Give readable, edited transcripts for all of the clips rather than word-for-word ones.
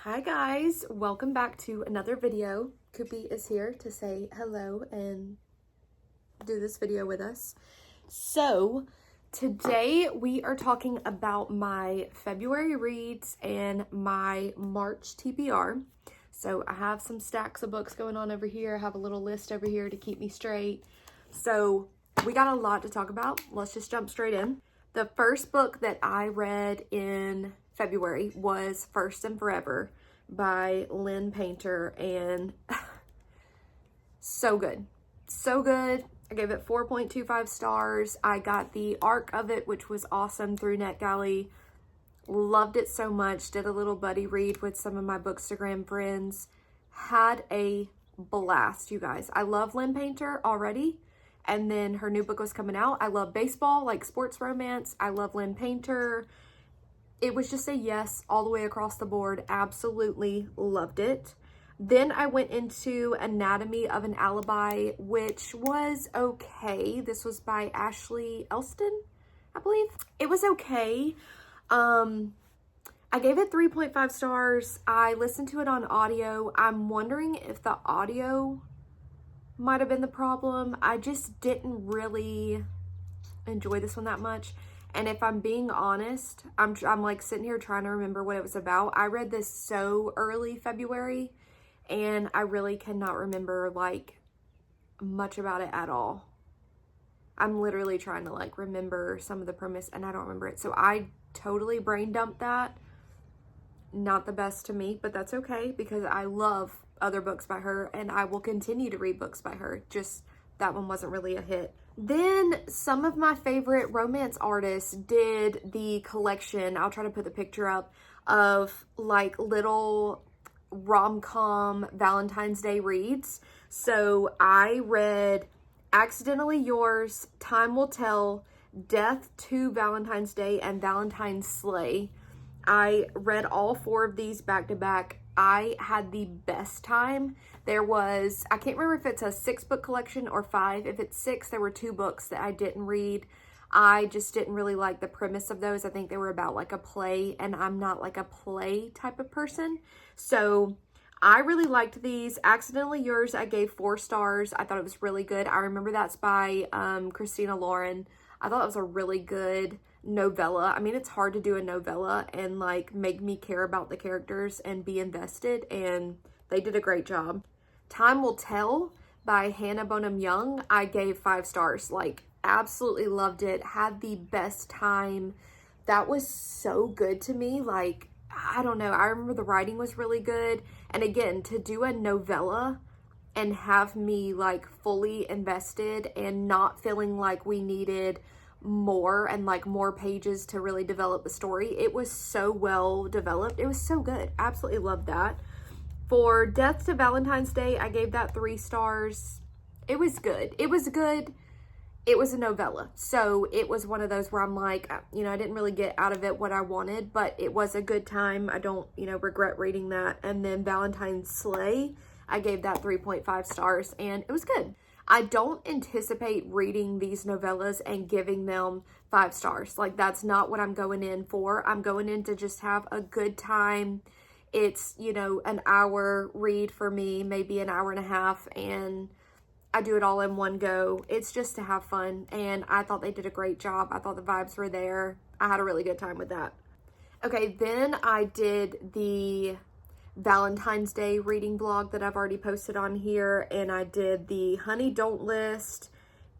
Hi guys, welcome back to another video. Koopy is here to say hello and do this video with us. So today we are talking about my February reads and my March TBR. So I have some stacks of books going on over here. I have a little list over here to keep me straight. So we got a lot to talk about. Let's just jump straight in. The first book that I read in February was First and Forever by Lynn Painter, and so good. So good. I gave it 4.25 stars. I got the arc of it, which was awesome, through NetGalley. Loved it so much. Did a little buddy read with some of my Bookstagram friends. Had a blast, you guys. I love Lynn Painter already. And then her new book was coming out. I love baseball, like sports romance. I love Lynn Painter. It was just a yes all the way across the board. Absolutely loved it. Then I went into Anatomy of an Alibi, which was okay. This was by Ashley Elston, I believe. It was okay. I gave it 3.5 stars. I listened to it on audio. I'm wondering if the audio might have been the problem. I just didn't really enjoy this one that much. And if I'm being honest, I'm like sitting here trying to remember what it was about. I read this so early February and I really cannot remember like much about it at all. I'm literally trying to like remember some of the premise and I don't remember it. So I totally brain dumped that. Not the best to me, but that's okay because I love other books by her and I will continue to read books by her. Just that one wasn't really a hit. Then some of my favorite romance artists did the collection. I'll try to put the picture up of like little rom-com Valentine's Day reads. So I read Accidentally Yours, Time Will Tell, Death to Valentine's Day, and Valentine's Slay. I read all four of these back to back. I had the best time. There was, I can't remember if it's a 6-book collection or 5. If it's 6, there were 2 books that I didn't read. I just didn't really like the premise of those. I think they were about like a play and I'm not like a play type of person. So I really liked these. Accidentally Yours, I gave 4 stars. I thought it was really good. I remember that's by Christina Lauren. I thought it was a really good novella. I mean, it's hard to do a novella and like make me care about the characters and be invested, and they did a great job. Time Will Tell by Hannah Bonham Young, I gave 5 stars. Like, absolutely loved it. Had the best time. That was so good to me. Like, I don't know. I remember the writing was really good. And again, to do a novella and have me like fully invested and not feeling like we needed more and like more pages to really develop the story. It was so well developed. It was so good. Absolutely loved that. For Death to Valentine's Day, I gave that 3 stars. It was good. It was good. It was a novella. So it was one of those where I'm like, you know, I didn't really get out of it what I wanted, but it was a good time. I don't, you know, regret reading that. And then Valentine's Slay, I gave that 3.5 stars and it was good. I don't anticipate reading these novellas and giving them 5 stars. Like, that's not what I'm going in for. I'm going in to just have a good time. It's, you know, an hour read for me, maybe an hour and a half, and I do it all in one go. It's just to have fun, and I thought they did a great job. I thought the vibes were there. I had a really good time with that. Okay, then I did the Valentine's Day reading blog that I've already posted on here, and I did the Honey Don't List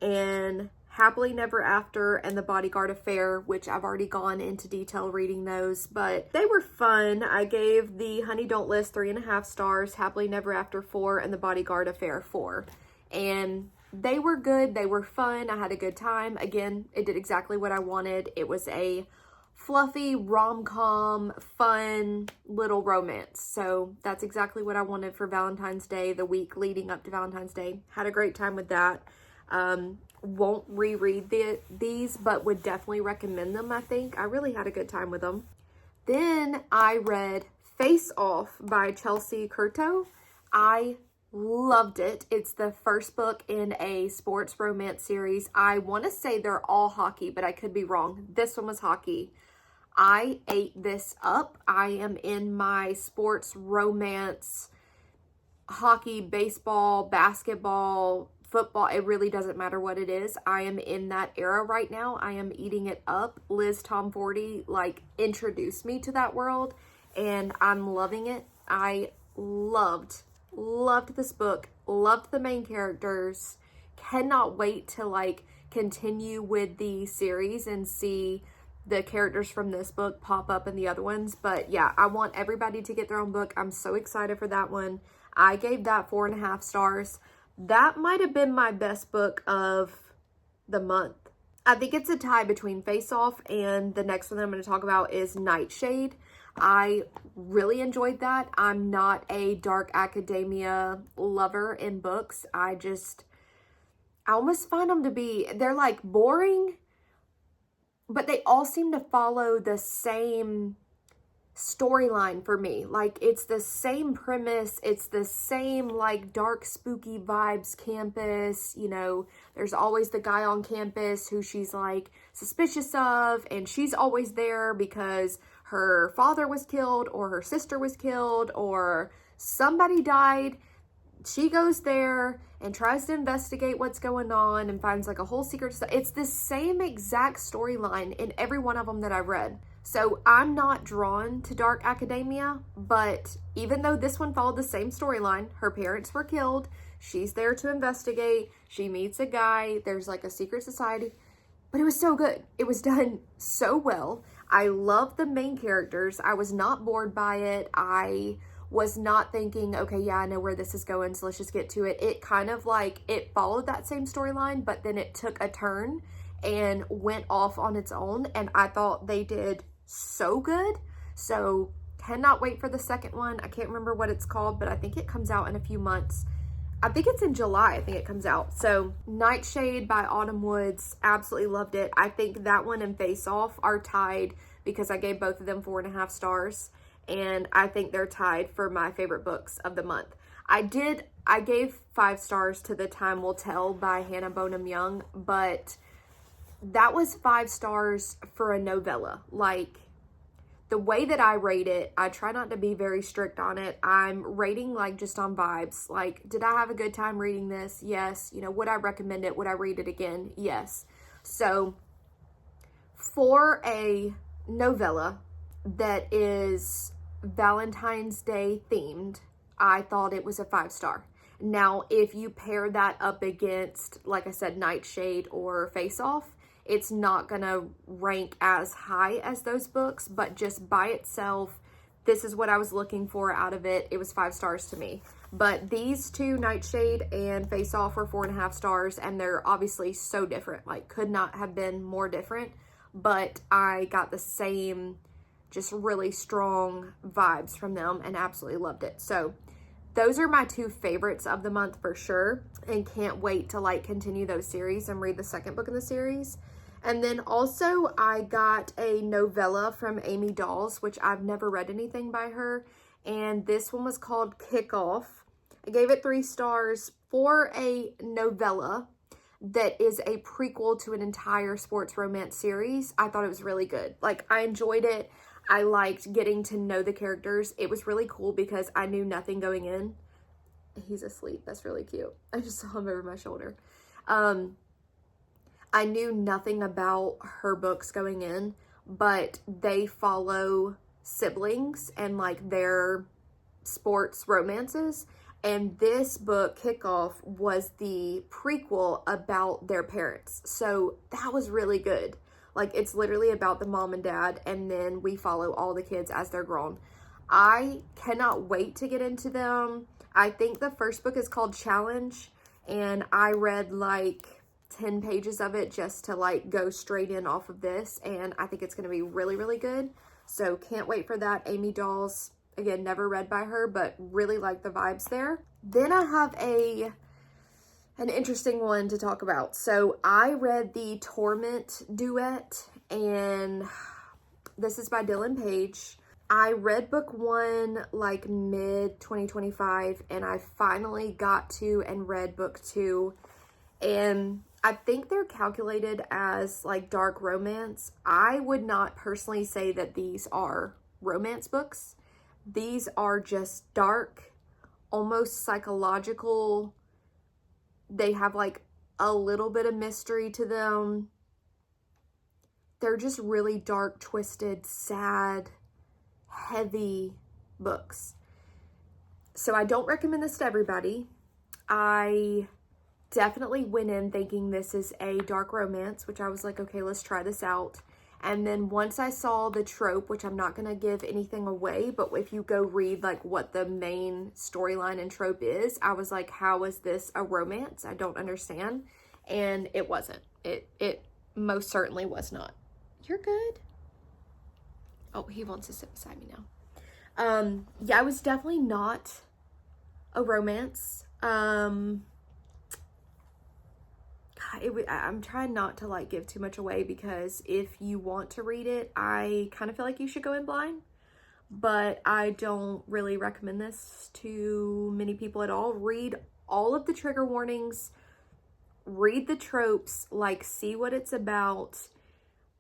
and Happily Never After and the Bodyguard Affair, which I've already gone into detail reading those, but they were fun. I gave the Honey Don't List 3.5 stars, Happily Never After 4, and the Bodyguard Affair 4. And they were good. They were fun. I had a good time. Again, it did exactly what I wanted. It was a fluffy, rom-com, fun little romance. So that's exactly what I wanted for Valentine's Day, the week leading up to Valentine's Day. Had a great time with that. Won't reread these, but would definitely recommend them, I think. I really had a good time with them. Then I read Face Off by Chelsea Curto. I loved it. It's the first book in a sports romance series. I want to say they're all hockey, but I could be wrong. This one was hockey. I ate this up. I am in my sports, romance, hockey, baseball, basketball, football. It really doesn't matter what it is. I am in that era right now. I am eating it up. Liz Tom 40 like introduced me to that world, and I'm loving it. I loved this book. Loved the main characters. Cannot wait to like continue with the series and see the characters from this book pop up in the other ones. But yeah, I want everybody to get their own book. I'm so excited for that one. I gave that 4.5 stars. That might have been my best book of the month. I think it's a tie between Face Off and the next one that I'm going to talk about is Nightshade. I really enjoyed that. I'm not a dark academia lover in books. I almost find them to be, they're like boring, but they all seem to follow the same storyline for me. Like, it's the same premise. It's the same like dark, spooky vibes campus. You know, there's always the guy on campus who she's like suspicious of, and she's always there because her father was killed or her sister was killed or somebody died. She goes there and tries to investigate what's going on and finds like a whole secret stuff. It's the same exact storyline in every one of them that I've read. So I'm not drawn to dark academia, but even though this one followed the same storyline, her parents were killed, she's there to investigate, she meets a guy, there's like a secret society, but it was so good. It was done so well. I love the main characters. I was not bored by it. I was not thinking, okay, yeah, I know where this is going, so let's just get to it. It kind of like, it followed that same storyline, but then it took a turn and went off on its own, and I thought they did so good. So cannot wait for the second one. I can't remember what it's called, but I think it comes out in a few months. I think it's in July, I think it comes out. So Nightshade by Autumn Woods, absolutely loved it. I think that one and Face Off are tied because I gave both of them 4.5 stars. And I think they're tied for my favorite books of the month. I gave 5 stars to The Time Will Tell by Hannah Bonham Young, but that was 5 stars for a novella. Like, the way that I rate it, I try not to be very strict on it. I'm rating like just on vibes. Like, did I have a good time reading this? Yes. You know, would I recommend it? Would I read it again? Yes. So for a novella that is Valentine's Day themed, I thought it was a 5 star. Now, if you pair that up against, like I said, Nightshade or Face Off, it's not gonna rank as high as those books, but just by itself, this is what I was looking for out of it. It was 5 stars to me. But these two, Nightshade and Face Off, were 4.5 stars, and they're obviously so different. Like, could not have been more different, but I got the same just really strong vibes from them and absolutely loved it. So those are my 2 favorites of the month for sure, and can't wait to like continue those series and read the second book in the series. And then also I got a novella from Amy Dawes, which I've never read anything by her, and this one was called Kickoff. I gave it 3 stars for a novella that is a prequel to an entire sports romance series. I thought it was really good. Like, I enjoyed it. I liked getting to know the characters. It was really cool because I knew nothing going in. He's asleep. That's really cute. I just saw him over my shoulder. I knew nothing about her books going in, but they follow siblings and like their sports romances. And this book, Kickoff, was the prequel about their parents. So that was really good. Like, it's literally about the mom and dad, and then we follow all the kids as they're grown. I cannot wait to get into them. I think the first book is called Challenge, and I read like 10 pages of it just to like go straight in off of this, and I think it's going to be really, really good. So can't wait for that. Amy Dawes, again, never read by her, but really like the vibes there. Then I have an interesting one to talk about. So I read the Torment duet, and this is by Dylan Page. I read book 1 like mid 2025, and I finally got to and read book 2. And I think they're calculated as like dark romance. I would not personally say that these are romance books. These are just dark, almost psychological. They have like a little bit of mystery to them. They're just really dark, twisted, sad, heavy books. So I don't recommend this to everybody. I definitely went in thinking this is a dark romance, which I was like, okay, let's try this out. And then once I saw the trope, which I'm not going to give anything away, but if you go read like what the main storyline and trope is, I was like, how is this a romance? I don't understand. And it wasn't. It most certainly was not. You're good. Oh, he wants to sit beside me now. Yeah, it was definitely not a romance. I'm trying not to like give too much away, because if you want to read it, I kind of feel like you should go in blind, but I don't really recommend this to many people at all. Read all of the trigger warnings, read the tropes, like see what it's about.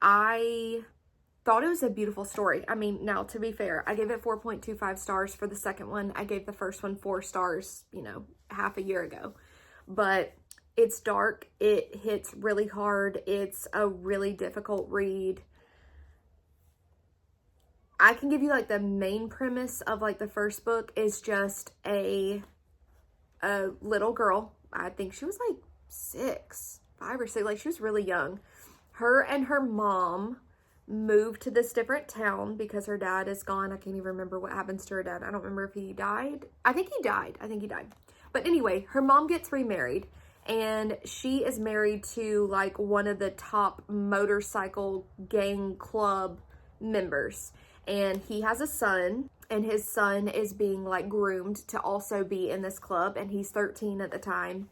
I thought it was a beautiful story. I mean, now to be fair, I gave it 4.25 stars for the second one. I gave the first one 4 stars, you know, half a year ago. But it's dark. It hits really hard. It's a really difficult read. I can give you like the main premise of like the first book is just a little girl. I think she was like 5 or 6, like she was really young. Her and her mom moved to this different town because her dad is gone. I can't even remember what happens to her dad. I don't remember if he died. I think he died. But anyway, her mom gets remarried, and she is married to like one of the top motorcycle gang club members. And he has a son, and his son is being like groomed to also be in this club, and he's 13 at the time.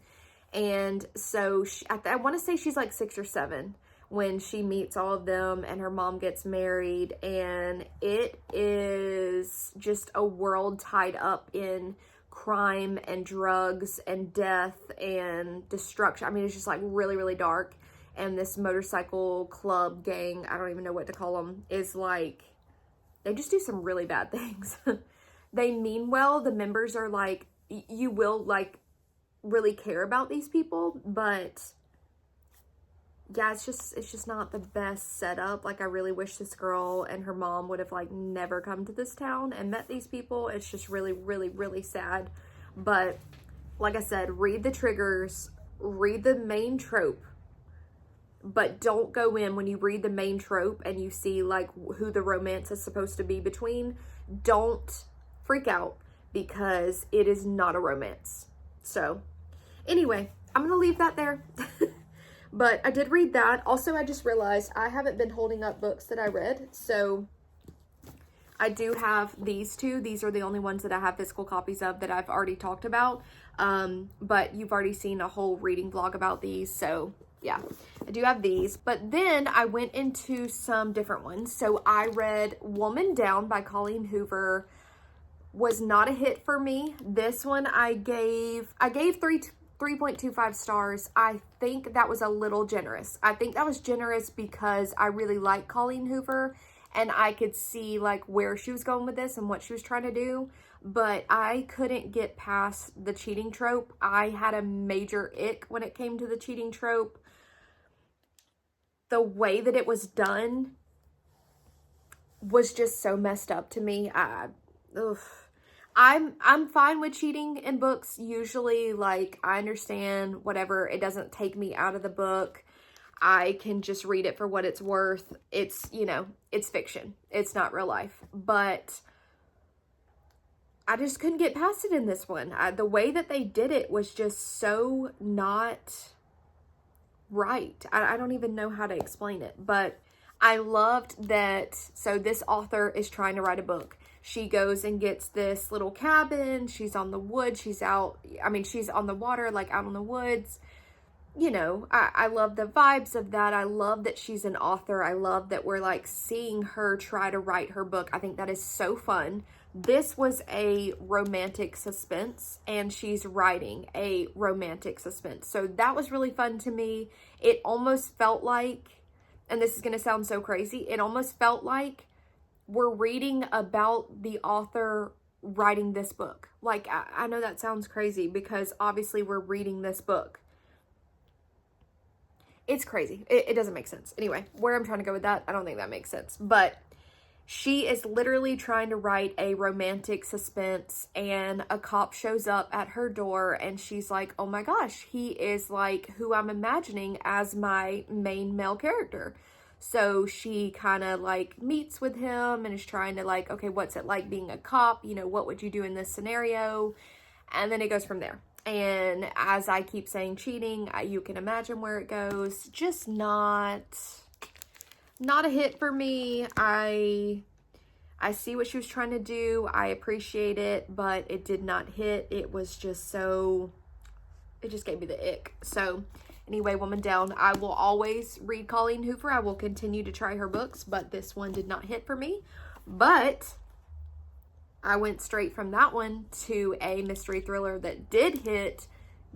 And so I want to say she's like 6 or 7 when she meets all of them, and her mom gets married, and it is just a world tied up in crime and drugs and death and destruction. I mean, it's just like really, really dark. And this motorcycle club gang, I don't even know what to call them, is like, they just do some really bad things. They mean well. The members are like, you will like really care about these people, but yeah, it's just not the best setup. Like, I really wish this girl and her mom would have like never come to this town and met these people. It's just really, really, really sad. But like I said, read the triggers, read the main trope, but don't go in when you read the main trope and you see like who the romance is supposed to be between. Don't freak out, because it is not a romance. So anyway, I'm gonna leave that there. But I did read that. Also, I just realized I haven't been holding up books that I read. So I do have these two. These are the only ones that I have physical copies of that I've already talked about. But you've already seen a whole reading vlog about these. So yeah, I do have these. But then I went into some different ones. So I read Woman Down by Colleen Hoover. Was not a hit for me. This one I gave 3.25 stars. I think that was a little generous. I think that was generous because I really like Colleen Hoover, and I could see like where she was going with this and what she was trying to do, but I couldn't get past the cheating trope. I had a major ick when it came to the cheating trope. The way that it was done was just so messed up to me. I'm fine with cheating in books usually. Like, I understand, whatever, it doesn't take me out of the book. I can just read it for what it's worth. It's, you know, it's fiction. It's not real life. But I just couldn't get past it in this one. The way that they did it was just so not right. I don't even know how to explain it. But I loved that. So this author is trying to write a book. She goes and gets this little cabin. She's on the wood. She's on the water, like out in the woods. You know, I love the vibes of that. I love that she's an author. I love that we're like seeing her try to write her book. I think that is so fun. This was a romantic suspense, and she's writing a romantic suspense. So that was really fun to me. It almost felt like, and this is going to sound so crazy, it almost felt like we're reading about the author writing this book. Like, I know that sounds crazy because obviously we're reading this book. It's crazy. It doesn't make sense. Anyway, where I'm trying to go with that, I don't think that makes sense. But she is literally trying to write a romantic suspense, and a cop shows up at her door, and she's like, oh my gosh, he is like who I'm imagining as my main male character. So she kind of like meets with him and is trying to like, okay, what's it like being a cop? You know, what would you do in this scenario? And then it goes from there. And as I keep saying cheating, you can imagine where it goes. Just not a hit for me. I see what she was trying to do. I appreciate it, but it did not hit. It was just so, it just gave me the ick. So anyway, woman down. I will always read Colleen Hoover. I will continue to try her books, but this one did not hit for me. But I went straight from that one to a mystery thriller that did hit,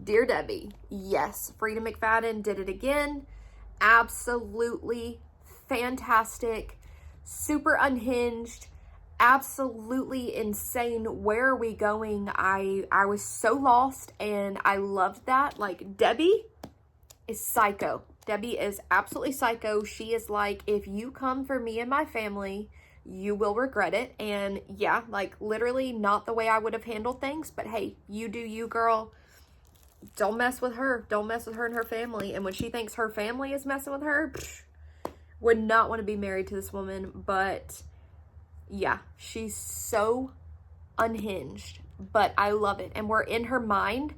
Dear Debbie. Yes, Frida McFadden did it again. Absolutely fantastic, super unhinged, absolutely insane. Where are we going? I was so lost, and I loved that. Like, Debbie is psycho. Debbie is absolutely psycho. She is like, if you come for me and my family, you will regret it. And yeah, like literally not the way I would have handled things, but hey, you do you, girl. Don't mess with her. Don't mess with her and her family. And when she thinks her family is messing with her, would not want to be married to this woman. But yeah, she's so unhinged, but I love it. And we're in her mind.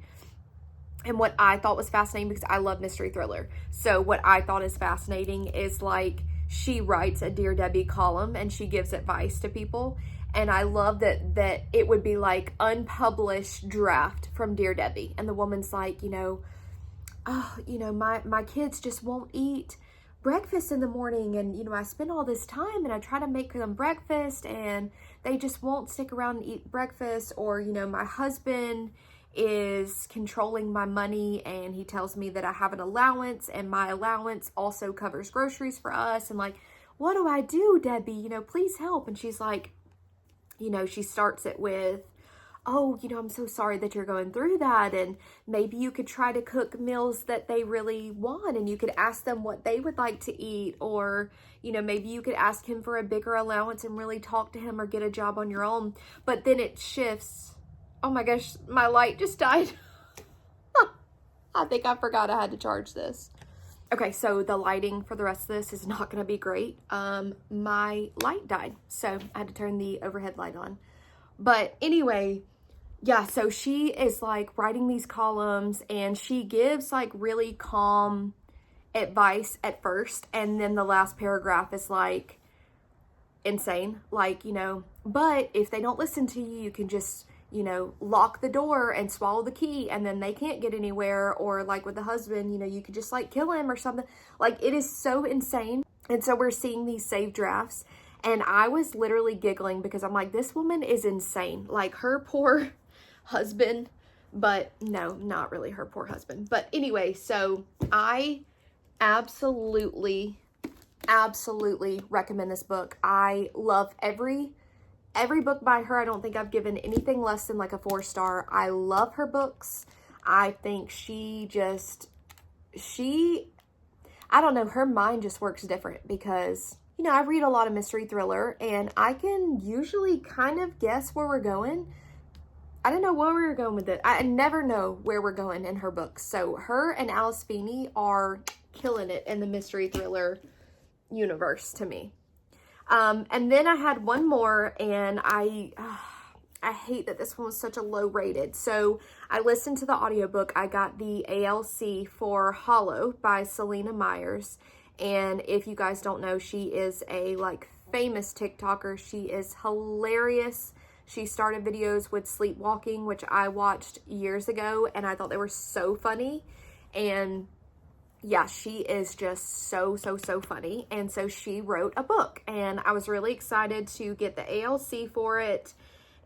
And what I thought was fascinating, because I love mystery thriller. So what I thought is fascinating is like, she writes a Dear Debbie column and she gives advice to people. And I love that it would be like unpublished draft from Dear Debbie. And the woman's like, you know, oh, you know, my kids just won't eat breakfast in the morning. And, you know, I spend all this time and I try to make them breakfast and they just won't stick around and eat breakfast. Or, you know, my husband is controlling my money and he tells me that I have an allowance and my allowance also covers groceries for us. And like, what do I do, Debbie? You know, please help. And she's like, you know, she starts it with, oh, you know, I'm so sorry that you're going through that. And maybe you could try to cook meals that they really want and you could ask them what they would like to eat. Or, you know, maybe you could ask him for a bigger allowance and really talk to him or get a job on your own. But then it shifts. Oh my gosh, my light just died. I think I forgot I had to charge this. Okay, so the lighting for the rest of this is not going to be great. My light died, so I had to turn the overhead light on. But anyway, yeah, so she is like writing these columns and she gives like really calm advice at first. And then the last paragraph is like insane. Like, you know, but if they don't listen to you, you can just, you know, lock the door and swallow the key and then they can't get anywhere. Or like with the husband, you know, you could just like kill him or something. Like, it is so insane. And so we're seeing these saved drafts and I was literally giggling because I'm like, this woman is insane. Like, her poor husband, but no, not really her poor husband. But anyway, so I absolutely recommend this book. I love every book by her. I don't think I've given anything less than like a 4-star. I love her books. I think I don't know, her mind just works different because, you know, I read a lot of mystery thriller and I can usually kind of guess where we're going. I don't know where we're going with it. I never know where we're going in her books. So her and Alice Feeney are killing it in the mystery thriller universe to me. And then I had one more, and I hate that this one was such a low rated. So I listened to the audiobook. I got the ALC for Hollow by Selena Myers. And if you guys don't know, she is a like famous TikToker. She is hilarious. She started videos with sleepwalking, which I watched years ago, and I thought they were so funny. And yeah, she is just so funny. And so she wrote a book and I was really excited to get the ALC for it.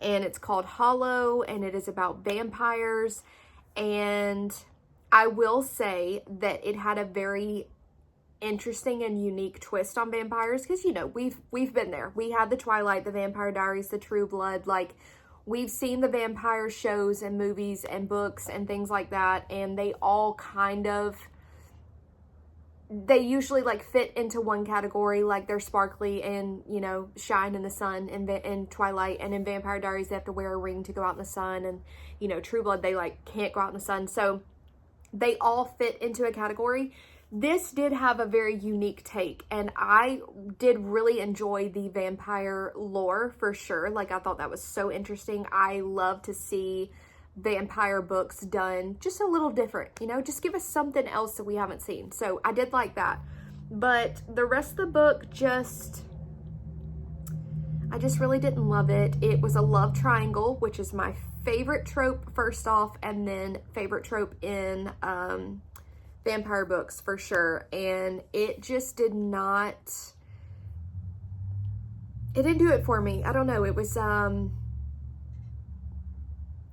and it's called Hollow, and it is about vampires. And I will say that it had a very interesting and unique twist on vampires, because, you know, we've been there. We had the Twilight, the Vampire Diaries, the True Blood. Like, we've seen the vampire shows and movies and books and things like that, and they all kind of, they usually like fit into one category. Like, they're sparkly and, you know, shine in the sun in Twilight, and in Vampire Diaries they have to wear a ring to go out in the sun, and, you know, True Blood, they like can't go out in the sun. So they all fit into a category. This did have a very unique take, and I did really enjoy the vampire lore for sure. Like, I thought that was so interesting. I love to see vampire books done just a little different, you know, just give us something else that we haven't seen. So I did like that. But the rest of the book, I just really didn't love it. It was a love triangle, which is my favorite trope, first off, and then favorite trope in vampire books for sure. And it just did not, it didn't do it for me. I don't know. It was,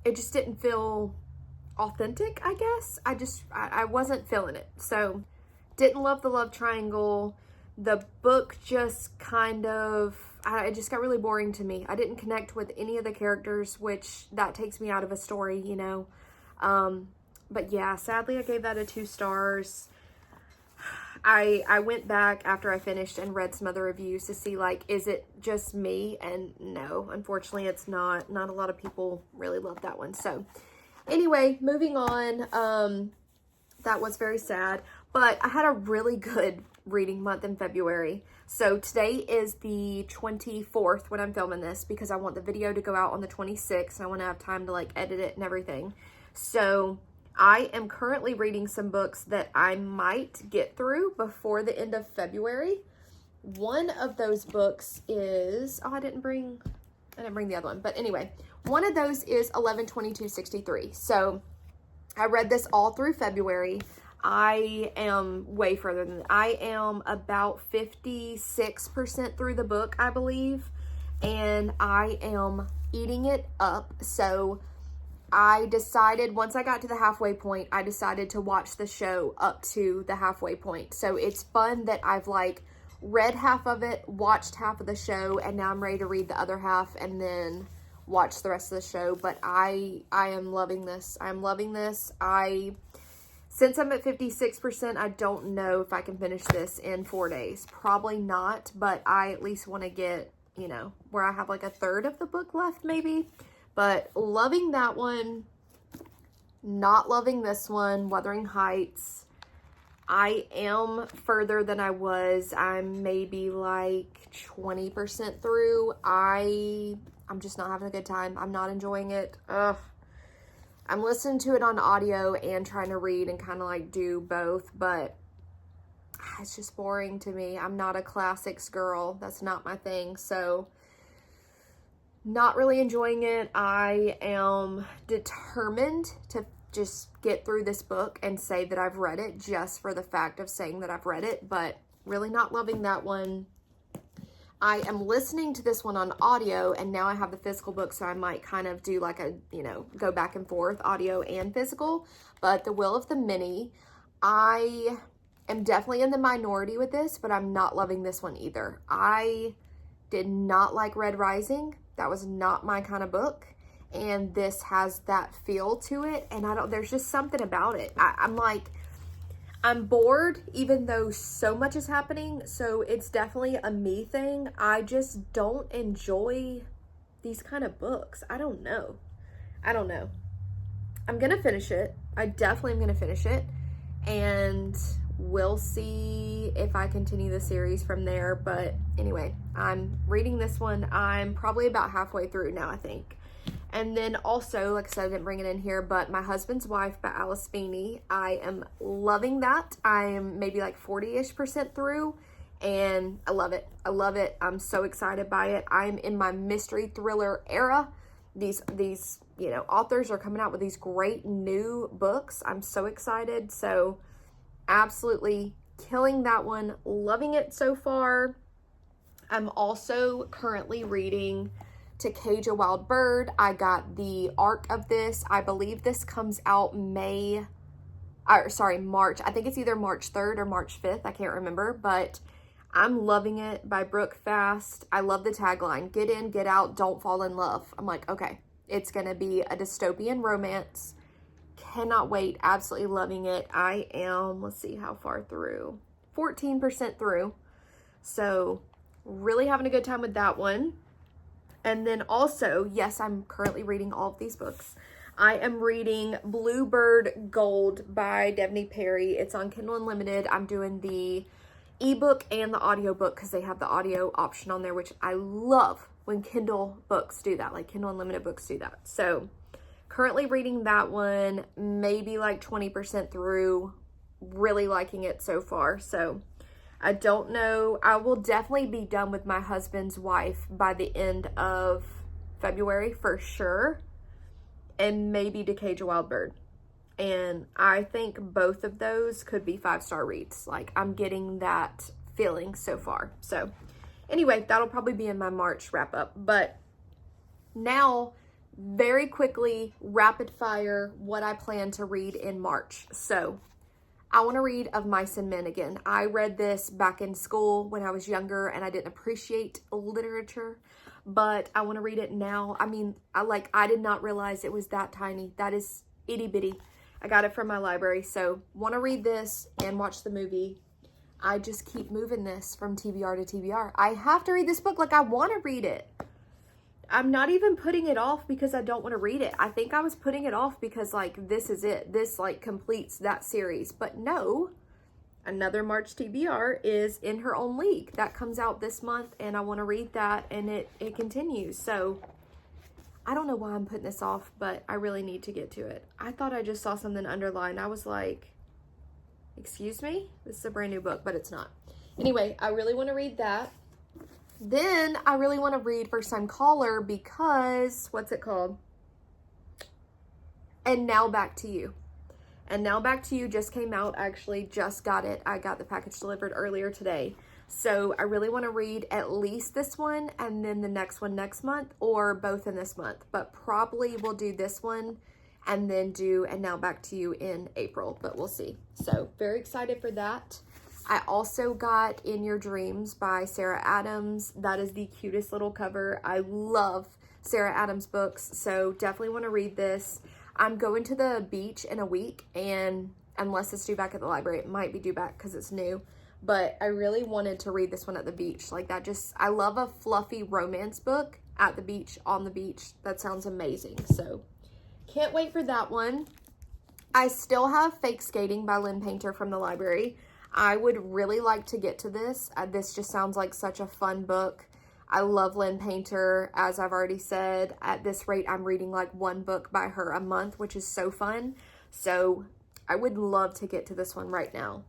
it just didn't feel authentic, I guess. I wasn't feeling it. So didn't love the love triangle. The book just kind of, it just got really boring to me. I didn't connect with any of the characters, which that takes me out of a story, you know. But yeah, sadly I gave that a 2 stars. I went back after I finished and read some other reviews to see, like, is it just me? And no, unfortunately it's not. Not a lot of people really love that one. So anyway, moving on. That was very sad, but I had a really good reading month in February. So today is the 24th when I'm filming this, because I want the video to go out on the 26th, and I want to have time to like edit it and everything. So I am currently reading some books that I might get through before the end of February. One of those books is, I didn't bring the other one, but anyway, one of those is 11/22/63. So I read this all through February. I am way further than that. I am about 56% through the book, I believe, and I am eating it up. So I decided, once I got to the halfway point, I decided to watch the show up to the halfway point. So it's fun that I've like read half of it, watched half of the show, and now I'm ready to read the other half and then watch the rest of the show. But I am loving this. I'm loving this. Since I'm at 56%, I don't know if I can finish this in 4 days. Probably not, but I at least want to get, you know, where I have like a third of the book left maybe. But loving that one, not loving this one, Wuthering Heights. I am further than I was. I'm maybe like 20% through. I'm just not having a good time. I'm not enjoying it. Ugh. I'm listening to it on audio and trying to read and kind of like do both, but it's just boring to me. I'm not a classics girl. That's not my thing. So not really enjoying it. I am determined to just get through this book and say that I've read it just for the fact of saying that I've read it, but really not loving that one. I am listening to this one on audio, and now I have the physical book, so I might kind of do like a, you know, go back and forth, audio and physical. But The Will of the Many, I am definitely in the minority with this, but I'm not loving this one either. I did not like Red Rising. That was not my kind of book, and this has that feel to it, and there's just something about it. I'm bored, even though so much is happening, so it's definitely a me thing. I just don't enjoy these kind of books. I don't know. I'm gonna finish it. I definitely am gonna finish it, and we'll see if I continue the series from there. But anyway, I'm reading this one. I'm probably about halfway through now, I think. And then also, like I said, I didn't bring it in here, but My Husband's Wife by Alice Feeney. I am loving that. I am maybe like 40-ish% through, and I love it. I love it. I'm so excited by it. I'm in my mystery thriller era. These you know, authors are coming out with these great new books. I'm so excited. So absolutely killing that one. Loving it so far. I'm also currently reading To Cage a Wild Bird, I got the arc of this. I believe this comes out March. I think it's either March 3rd or March 5th. I can't remember, but I'm loving it, by Brooke Fast. I love the tagline, get in, get out, don't fall in love. I'm like, okay, it's going to be a dystopian romance. Cannot wait. Absolutely loving it. I am, let's see how far through, 14% through. So really having a good time with that one. And then also, yes, I'm currently reading all of these books. I am reading Bluebird Gold by Devney Perry. It's on Kindle Unlimited. I'm doing the ebook and the audiobook because they have the audio option on there, which I love when Kindle books do that, like Kindle Unlimited books do that. So currently reading that one, maybe like 20% through, really liking it so far. So I don't know. I will definitely be done with My Husband's Wife by the end of February for sure. And maybe To Cage a Wild Bird. And I think both of those could be 5-star reads. Like, I'm getting that feeling so far. So anyway, that'll probably be in my March wrap up. But now, very quickly, rapid fire, what I plan to read in March. So I want to read Of Mice and Men again. I read this back in school when I was younger and I didn't appreciate literature, but I want to read it now. I mean, I did not realize it was that tiny. That is itty bitty. I got it from my library. So want to read this and watch the movie. I just keep moving this from TBR to TBR. I have to read this book. Like, I want to read it. I'm not even putting it off because I don't want to read it. I think I was putting it off because, like, this is it. This, like, completes that series. But no, another March TBR is In Her Own League. That comes out this month, and I want to read that, and it continues. So I don't know why I'm putting this off, but I really need to get to it. I thought I just saw something underlined. I was like, excuse me? This is a brand new book, but it's not. Anyway, I really want to read that. Then I really want to read First Time Caller because, what's it called? And Now Back to You. And Now Back to You just came out. I actually just got it. I got the package delivered earlier today. So I really want to read at least this one and then the next one next month, or both in this month. But probably we'll do this one and then do And Now Back to You in April, but we'll see. So very excited for that. I also got In Your Dreams by Sarah Adams. That is the cutest little cover. I love Sarah Adams books, so definitely want to read this. I'm going to the beach in a week, and unless it's due back at the library, it might be due back because it's new. But I really wanted to read this one at the beach. Like, that just, I love a fluffy romance book at the beach, on the beach. That sounds amazing. So can't wait for that one. I still have Fake Skating by Lynn Painter from the library. I would really like to get to this. This just sounds like such a fun book. I love Lynn Painter. As I've already said, at this rate, I'm reading like one book by her a month, which is so fun. So I would love to get to this one right now.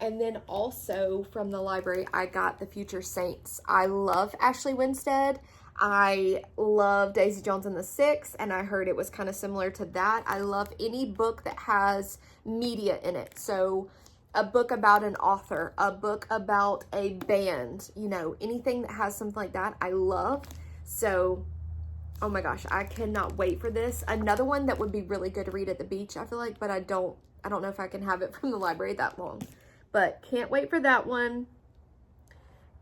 And then also from the library, I got The Future Saints. I love Ashley Winstead. I love Daisy Jones and the Six, and I heard it was kind of similar to that. I love any book that has media in it. So a book about an author, a book about a band, you know, anything that has something like that, I love. So, oh my gosh, I cannot wait for this. Another one that would be really good to read at the beach, I feel like, but I don't know if I can have it from the library that long. But can't wait for that one.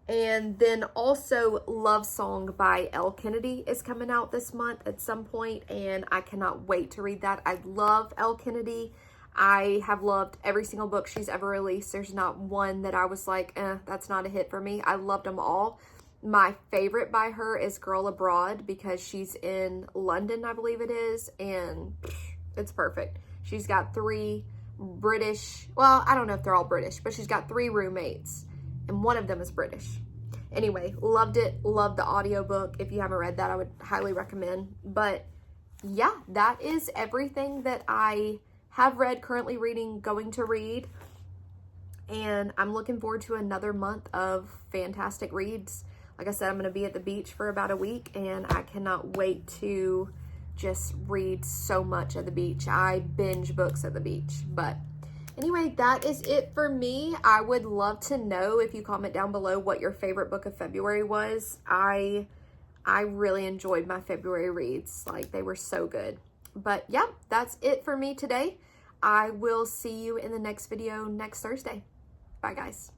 And then also Love Song by Elle Kennedy is coming out this month at some point, and I cannot wait to read that. I love Elle Kennedy. I have loved every single book she's ever released. There's not one that I was like, that's not a hit for me. I loved them all. My favorite by her is Girl Abroad because she's in London, I believe it is, and it's perfect. She's got 3 British, well, I don't know if they're all British, but she's got 3 roommates, and one of them is British. Anyway, loved it. Loved the audiobook. If you haven't read that, I would highly recommend. But yeah, that is everything that I have read, currently reading, going to read. And I'm looking forward to another month of fantastic reads. Like I said, I'm going to be at the beach for about a week, and I cannot wait to just read so much at the beach. I binge books at the beach. But anyway, that is it for me. I would love to know if you comment down below what your favorite book of February was. I I really enjoyed my February reads. Like, they were so good. But yeah, that's it for me today. I will see you in the next video next Thursday. Bye, guys.